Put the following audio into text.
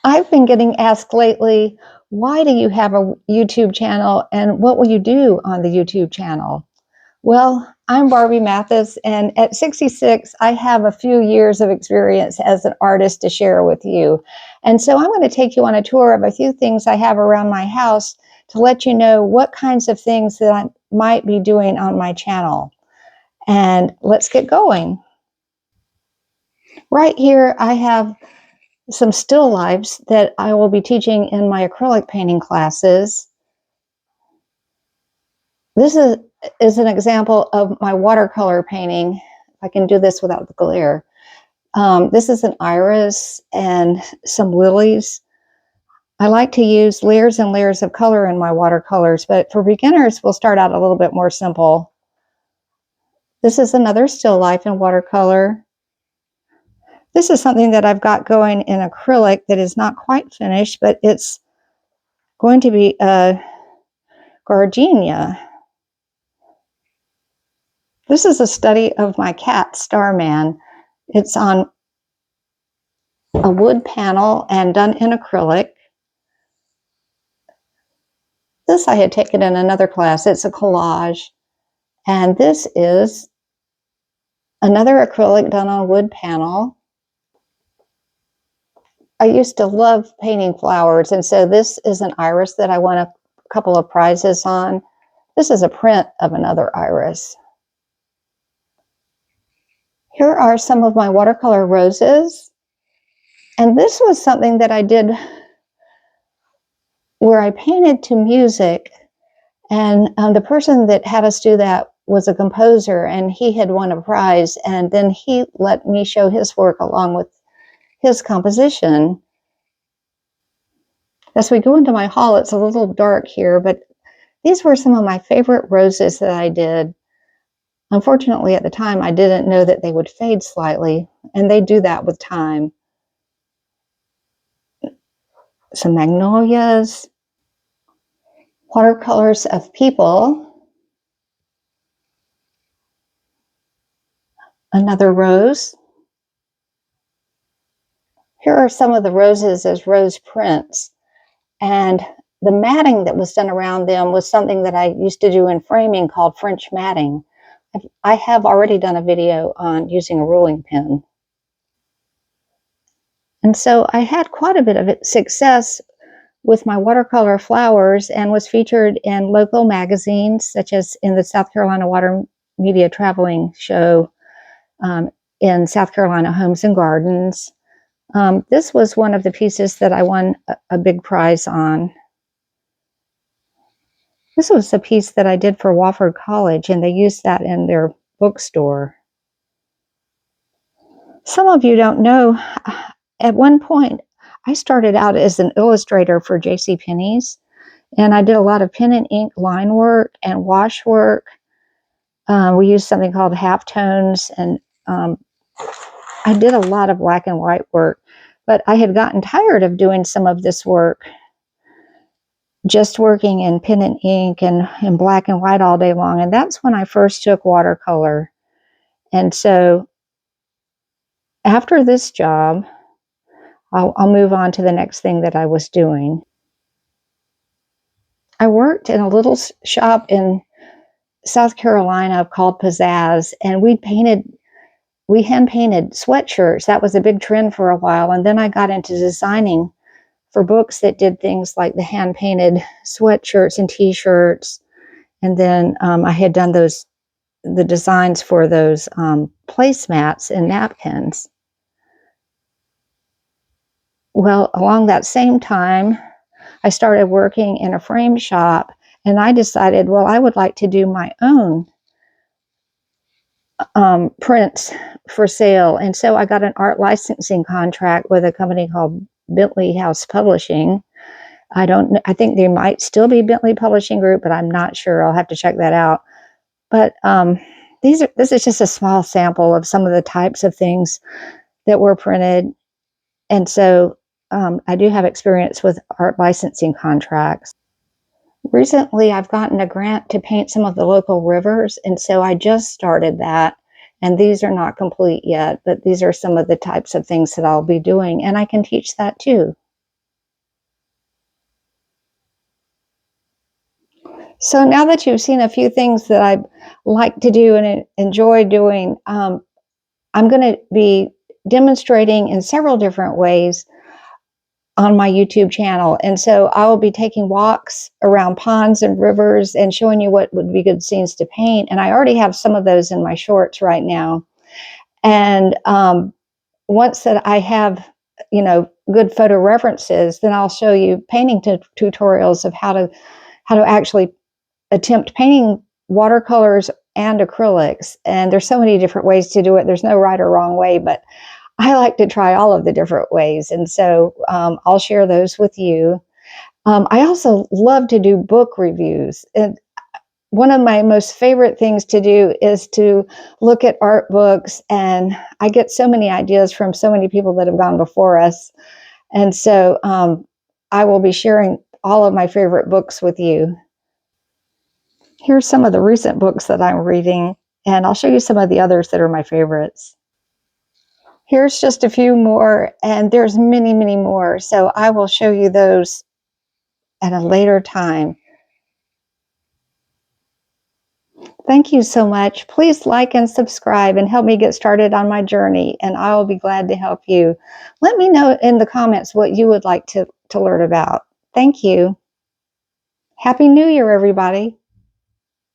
I've been getting asked lately, why do you have a YouTube channel and what will you do on the YouTube channel? Well, I'm Barbie Mathis, and at 66, I have a few years of experience as an artist to share with you. And so I'm going to take you on a tour of a few things I have around my house to let you know what kinds of things that I might be doing on my channel. And let's get going. Right here, I have some still lifes that I will be teaching in my acrylic painting classes. This is an example of my watercolor painting. If I can do this without the glare. This is an iris and some lilies. I like to use layers and layers of color in my watercolors, but for beginners, we'll start out a little bit more simple. This is another still life in watercolor. This is something that I've got going in acrylic that is not quite finished, but it's going to be a gardenia. This is a study of my cat, Starman. It's on a wood panel and done in acrylic. This I had taken in another class. It's a collage. And this is another acrylic done on a wood panel. I used to love painting flowers, and so this is an iris that I won a couple of prizes on. This is a print of another iris. Here are some of my watercolor roses. And this was something that I did where I painted to music. And the person that had us do that was a composer, and he had won a prize. And then he let me show his work along with his composition. As we go into my hall, it's a little dark here, but these were some of my favorite roses that I did. Unfortunately, at the time, I didn't know that they would fade slightly, and they do that with time. Some magnolias, watercolors of people, another rose. Here are some of the roses as rose prints, and the matting that was done around them was something that I used to do in framing called French matting. I have already done a video on using a rolling pin. And so I had quite a bit of success with my watercolor flowers and was featured in local magazines, such as in the South Carolina Water Media Traveling Show, in South Carolina Homes and Gardens. This was one of the pieces that I won a big prize on. This was a piece that I did for Wofford College, and they used that in their bookstore. Some of you don't know, at one point, I started out as an illustrator for JCPenney's, and I did a lot of pen and ink line work and wash work. We used something called halftones, and I did a lot of black and white work, but I had gotten tired of doing some of this work, just working in pen and ink and in black and white all day long. And that's when I first took watercolor. And so after this job, I'll move on to the next thing that I was doing. I worked in a little shop in South Carolina called Pizzazz, and we hand painted sweatshirts. That was a big trend for a while. And then I got into designing for books that did things like the hand painted sweatshirts and t-shirts. And then I had done the designs for those placemats and napkins. Well, along that same time, I started working in a frame shop, and I decided, well, I would like to do my own prints for sale. And so I got an art licensing contract with a company called Bentley House Publishing. I think they might still be Bentley Publishing Group, but I'm not sure. I'll have to check that out. But this is just a small sample of some of the types of things that were printed. And so I do have experience with art licensing contracts. Recently, I've gotten a grant to paint some of the local rivers, and so I just started that. And these are not complete yet, but these are some of the types of things that I'll be doing, and I can teach that too. So now that you've seen a few things that I like to do and enjoy doing, I'm going to be demonstrating in several different ways on my YouTube channel. And so I will be taking walks around ponds and rivers and showing you what would be good scenes to paint. And I already have some of those in my shorts right now. And once that I have, good photo references, then I'll show you painting tutorials of how to actually attempt painting watercolors and acrylics. And there's so many different ways to do it. There's no right or wrong way, but I like to try all of the different ways. And so I'll share those with you. I also love to do book reviews. And one of my most favorite things to do is to look at art books. And I get so many ideas from so many people that have gone before us. And so I will be sharing all of my favorite books with you. Here's some of the recent books that I'm reading, and I'll show you some of the others that are my favorites. Here's just a few more, and there's many, many more. So I will show you those at a later time. Thank you so much. Please like and subscribe and help me get started on my journey, and I will be glad to help you. Let me know in the comments what you would like to learn about. Thank you. Happy New Year, everybody.